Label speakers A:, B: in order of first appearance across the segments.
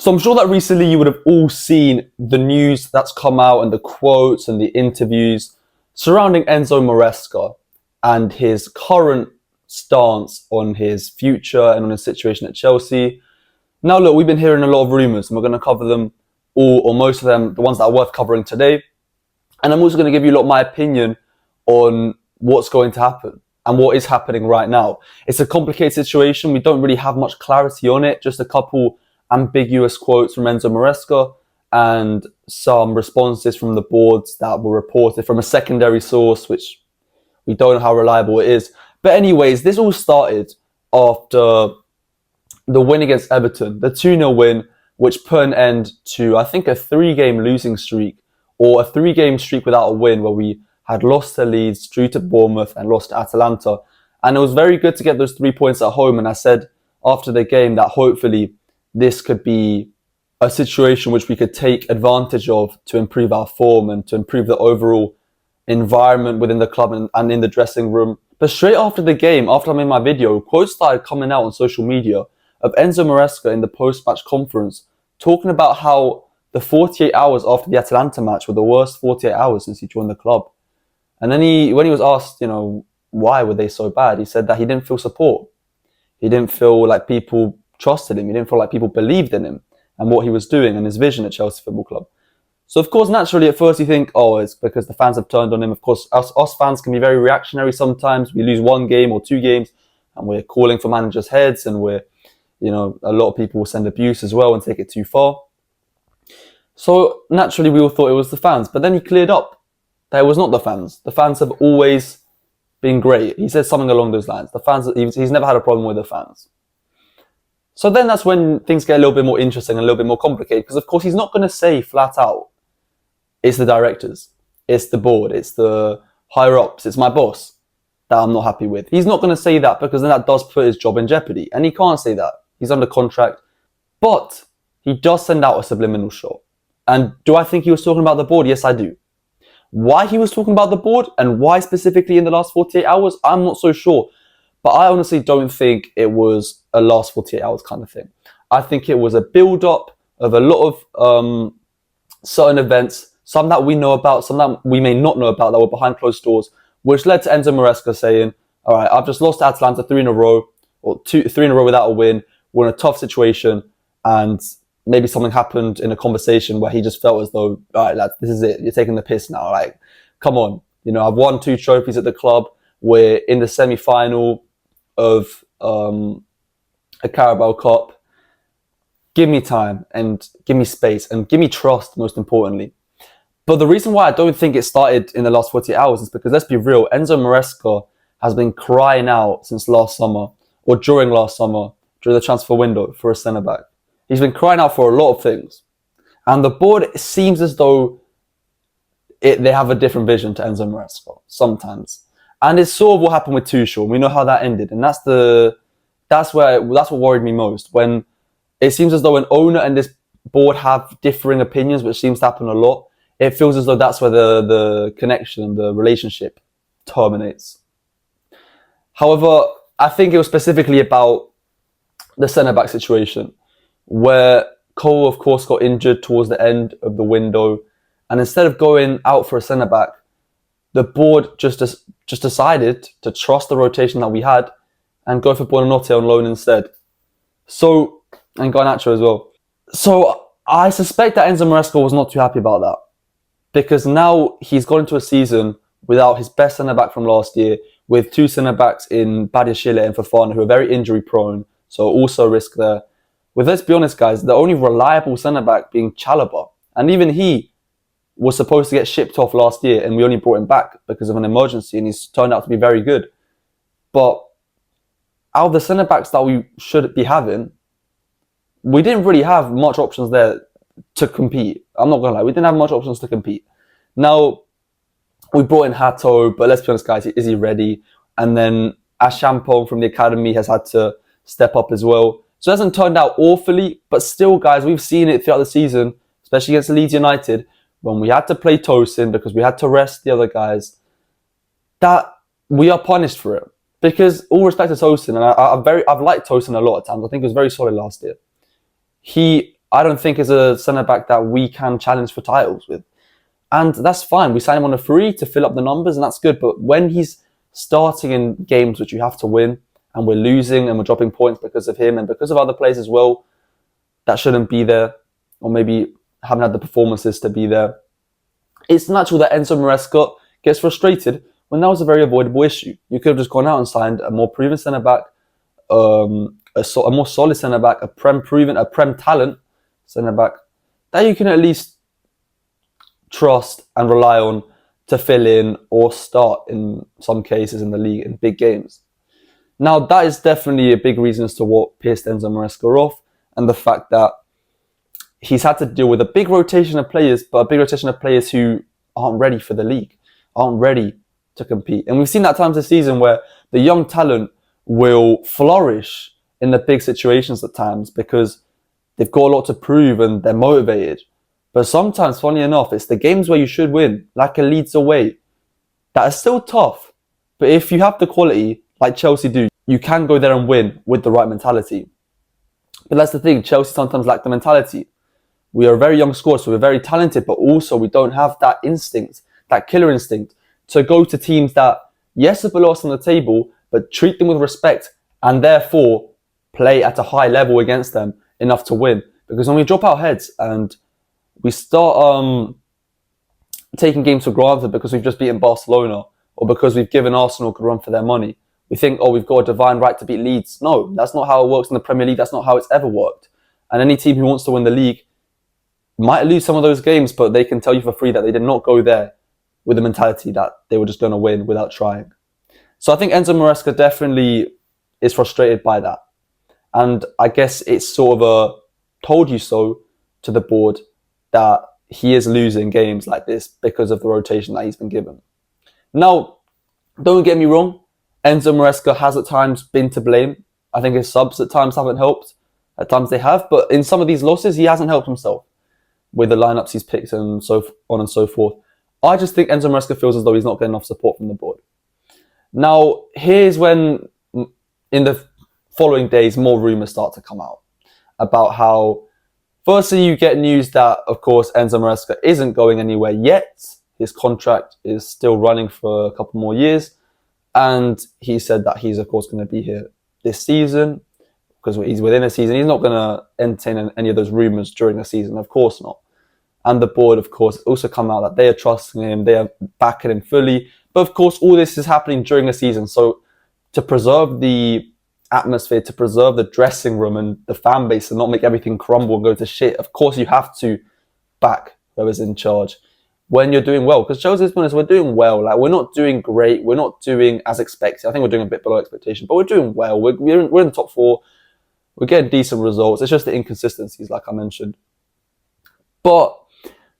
A: So I'm sure that recently you would have all seen the news that's come out and the quotes and the interviews surrounding Enzo Maresca and his current stance on his future and on his situation at Chelsea. Now, look, we've been hearing a lot of rumours and we're going to cover them all, or most of them, the ones that are worth covering today. And I'm also going to give you a lot of my opinion on what's going to happen and what is happening right now. It's a complicated situation. We don't really have much clarity on it. Just a couple ambiguous quotes from Enzo Maresca and some responses from the boards that were reported from a secondary source, which we don't know how reliable it is. But anyways, this all started after the win against Everton, the 2-0 win, which put an end to, I think, a 3-game losing streak, or a 3-game streak without a win, where we had lost to Leeds, drew to Bournemouth, and lost to Atalanta. And it was very good to get those 3 points at home. And I said after the game that hopefully this could be a situation which we could take advantage of to improve our form and to improve the overall environment within the club and in the dressing room. But straight after the game, after I made my video, quotes started coming out on social media of Enzo Maresca in the post-match conference talking about how the 48 hours after the Atalanta match were the worst 48 hours since he joined the club. And then when he was asked, why were they so bad, he said that he didn't feel support. He didn't feel like people trusted him. He didn't feel like people believed in him and what he was doing and his vision at Chelsea Football Club. So, of course, naturally, at first you think, oh, it's because the fans have turned on him. Of course, us fans can be very reactionary sometimes. We lose 1 game or 2 games and we're calling for managers' heads, and a lot of people will send abuse as well and take it too far. So, naturally, we all thought it was the fans. But then he cleared up that it was not the fans. The fans have always been great. He said something along those lines. The fans, he's never had a problem with the fans. So then that's when things get a little bit more interesting and a little bit more complicated, because of course he's not going to say flat out, it's the directors, it's the board, it's the higher ups, it's my boss that I'm not happy with. He's not going to say that, because then that does put his job in jeopardy, and he can't say that. He's under contract, but he does send out a subliminal shot. And do I think he was talking about the board? Yes, I do. Why he was talking about the board and why specifically in the last 48 hours, I'm not so sure. But I honestly don't think it was a last 48 hours kind of thing. I think it was a build-up of a lot of certain events, some that we know about, some that we may not know about, that were behind closed doors, which led to Enzo Maresca saying, all right, I've just lost to Atalanta 3 in a row, or 3 in a row without a win. We're in a tough situation, and maybe something happened in a conversation where he just felt as though, all right, lads, this is it. You're taking the piss now. Like, come on. I've won 2 trophies at the club. We're in the semi-final of a Carabao Cup. Give me time and give me space and give me trust, most importantly. But the reason why I don't think it started in the last 48 hours is because, let's be real, Enzo Maresca has been crying out since last summer, or during last summer, during the transfer window, for a centre-back. He's been crying out for a lot of things. And the board, it seems as though they have a different vision to Enzo Maresca sometimes. And it's sort of what happened with Tuchel. We know how that ended. And that's what worried me most. When it seems as though an owner and this board have differing opinions, which seems to happen a lot, it feels as though that's where the connection and the relationship terminates. However, I think it was specifically about the centre-back situation, where Cole, of course, got injured towards the end of the window. And instead of going out for a centre-back, the board just decided to trust the rotation that we had and go for Buonanotte on loan instead. So, and Garnacho as well. So I suspect that Enzo Maresca was not too happy about that, because now he's gone into a season without his best centre-back from last year, with 2 centre-backs in Badiashile and Fofana, who are very injury-prone, so also a risk there. With, let's be honest, guys, the only reliable centre-back being Chalobah, and even he was supposed to get shipped off last year, and we only brought him back because of an emergency, and he's turned out to be very good. But out of the centre-backs that we should be having, we didn't really have much options there to compete. I'm not going to lie, we didn't have much options to compete. Now, we brought in Hato, but let's be honest, guys, is he ready? And then Ashampong from the academy has had to step up as well. So it hasn't turned out awfully, but still, guys, we've seen it throughout the season, especially against Leeds United, when we had to play Tosin because we had to rest the other guys, that we are punished for it. Because, all respect to Tosin, and I've liked Tosin a lot at times. I think he was very solid last year. He I don't think is a centre-back that we can challenge for titles with. And that's fine. We sign him on a free to fill up the numbers, and that's good. But when he's starting in games which you have to win, and we're losing and we're dropping points because of him and because of other players as well, that shouldn't be there, or maybe haven't had the performances to be there. It's natural that Enzo Maresca gets frustrated when that was a very avoidable issue. You could have just gone out and signed a more proven centre-back, a more solid centre-back, a Prem talent centre-back that you can at least trust and rely on to fill in or start in some cases in the league in big games. Now, that is definitely a big reason as to what pissed Enzo Maresca off, and the fact that he's had to deal with a big rotation of players, but a big rotation of players who aren't ready for the league, aren't ready to compete. And we've seen that times this season where the young talent will flourish in the big situations at times because they've got a lot to prove and they're motivated. But sometimes, funny enough, it's the games where you should win, like a Leeds away, that are still tough. But if you have the quality, like Chelsea do, you can go there and win with the right mentality. But that's the thing, Chelsea sometimes lack the mentality. We are a very young squad, so we're very talented, but also we don't have that instinct, that killer instinct, to go to teams that, yes, are below us on the table, but treat them with respect and therefore play at a high level against them enough to win. Because when we drop our heads and we start taking games for granted because we've just beaten Barcelona or because we've given Arsenal a good run for their money, we think, oh, we've got a divine right to beat Leeds. No, that's not how it works in the Premier League. That's not how it's ever worked. And any team who wants to win the league might lose some of those games, but they can tell you for free that they did not go there with the mentality that they were just going to win without trying. So I think Enzo Maresca definitely is frustrated by that. And I guess it's sort of a told you so to the board that he is losing games like this because of the rotation that he's been given. Now, don't get me wrong, Enzo Maresca has at times been to blame. I think his subs at times haven't helped. At times they have, but in some of these losses, he hasn't helped himself with the lineups he's picked and so on and so forth. I just think Enzo Maresca feels as though he's not getting enough support from the board. Now, here's when, in the following days, more rumours start to come out about how, firstly, you get news that, of course, Enzo Maresca isn't going anywhere yet. His contract is still running for a couple more years. And he said that he's, of course, going to be here this season because he's within a season. He's not going to entertain any of those rumours during the season, of course not. And the board, of course, also come out that they are trusting him, they are backing him fully. But, of course, all this is happening during the season. So to preserve the atmosphere, to preserve the dressing room and the fan base and not make everything crumble and go to shit, of course you have to back whoever's in charge when you're doing well. Because Chelsea, to be honest, we're doing well. Like, we're not doing great. We're not doing as expected. I think we're doing a bit below expectation, but we're doing well. We're in the top four. We're getting decent results. It's just the inconsistencies, like I mentioned. But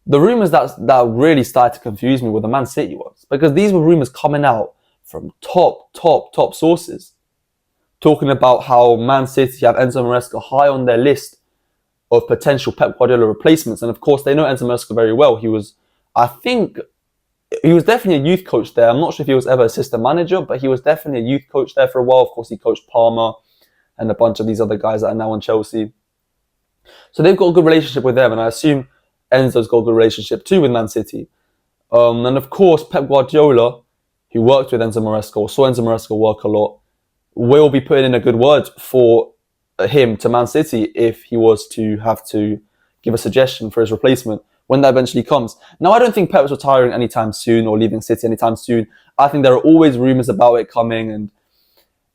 A: the rumours that really started to confuse me were the Man City ones, because these were rumours coming out from top sources, talking about how Man City have Enzo Maresca high on their list of potential Pep Guardiola replacements. And of course, they know Enzo Maresca very well. I think he was definitely a youth coach there. I'm not sure if he was ever assistant manager, but he was definitely a youth coach there for a while. Of course, he coached Parma and a bunch of these other guys that are now on Chelsea. So they've got a good relationship with them, and I assume Enzo's got a good relationship too with Man City. And of course, Pep Guardiola, who worked with Enzo Maresca, or saw Enzo Maresca work a lot, will be putting in a good word for him to Man City if he was to have to give a suggestion for his replacement when that eventually comes. Now, I don't think Pep's retiring anytime soon or leaving City anytime soon. I think there are always rumours about it coming, and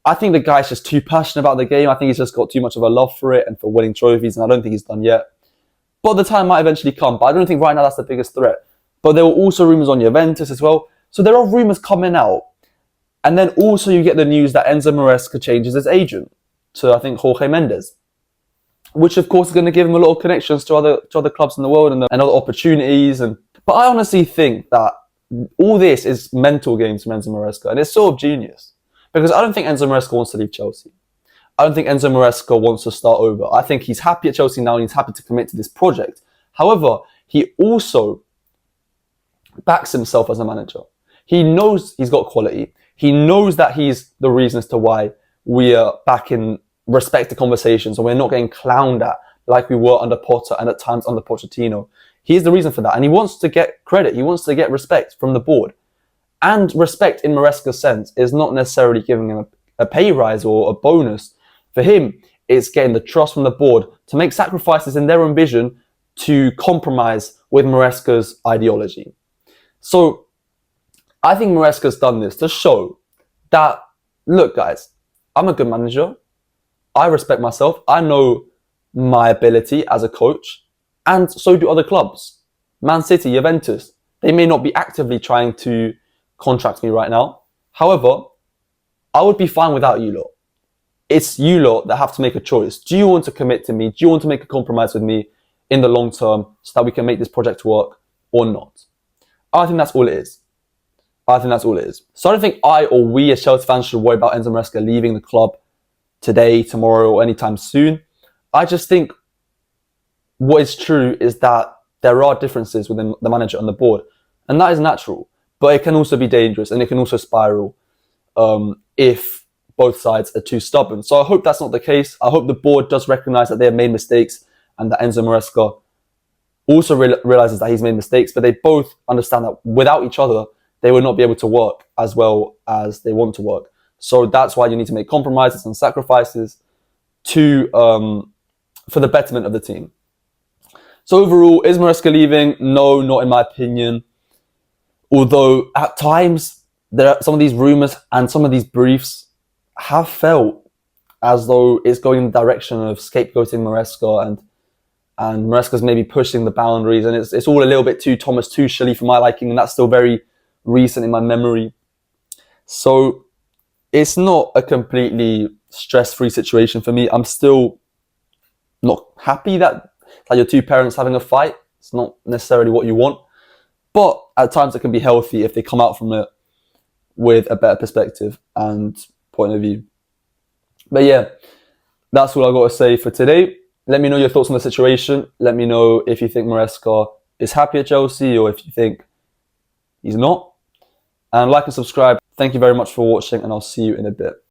A: I think the guy's just too passionate about the game. I think he's just got too much of a love for it and for winning trophies, and I don't think he's done yet. But the time might eventually come. But I don't think right now that's the biggest threat. But there were also rumours on Juventus as well. So there are rumours coming out. And then also you get the news that Enzo Maresca changes his agent to, I think, Jorge Mendes, which of course is going to give him a lot of connections to other clubs in the world and other opportunities. But I honestly think that all this is mental games from Enzo Maresca, and it's sort of genius. Because I don't think Enzo Maresca wants to leave Chelsea. I don't think Enzo Maresca wants to start over. I think he's happy at Chelsea now and he's happy to commit to this project. However, he also backs himself as a manager. He knows he's got quality. He knows that he's the reason as to why we are back in respected conversations and we're not getting clowned at like we were under Potter and at times under Pochettino. He's the reason for that. And he wants to get credit. He wants to get respect from the board. And respect in Maresca's sense is not necessarily giving him a pay rise or a bonus. For him, it's getting the trust from the board to make sacrifices in their own vision to compromise with Maresca's ideology. So I think Maresca's done this to show that, look guys, I'm a good manager. I respect myself. I know my ability as a coach, and so do other clubs. Man City, Juventus, they may not be actively trying to contract me right now. However, I would be fine without you lot. It's you lot that have to make a choice. Do you want to commit to me? Do you want to make a compromise with me in the long term so that we can make this project work or not? I think that's all it is. I think that's all it is. So I don't think I or we as Chelsea fans should worry about Enzo Maresca leaving the club today, tomorrow, or anytime soon. I just think what is true is that there are differences within the manager and the board, and that is natural. But it can also be dangerous, and it can also spiral if both sides are too stubborn. So I hope that's not the case. I hope the board does recognise that they have made mistakes, and that Enzo Maresca also realises that he's made mistakes. But they both understand that without each other, they will not be able to work as well as they want to work. So that's why you need to make compromises and sacrifices to for the betterment of the team. So overall, is Maresca leaving? No, not in my opinion. Although at times, there are some of these rumours and some of these briefs have felt as though it's going in the direction of scapegoating Maresca, and Maresca's maybe pushing the boundaries, and it's all a little bit too Thomas Tuchel-y for my liking, and that's still very recent in my memory. So it's not a completely stress-free situation for me. I'm still not happy that your two parents having a fight. It's not necessarily what you want. But at times it can be healthy if they come out from it with a better perspective and point of view. But yeah, that's all I've got to say for today. Let me know your thoughts on the situation. Let me know if you think Maresca is happy at Chelsea or if you think he's not. And like and subscribe. Thank you very much for watching, and I'll see you in a bit.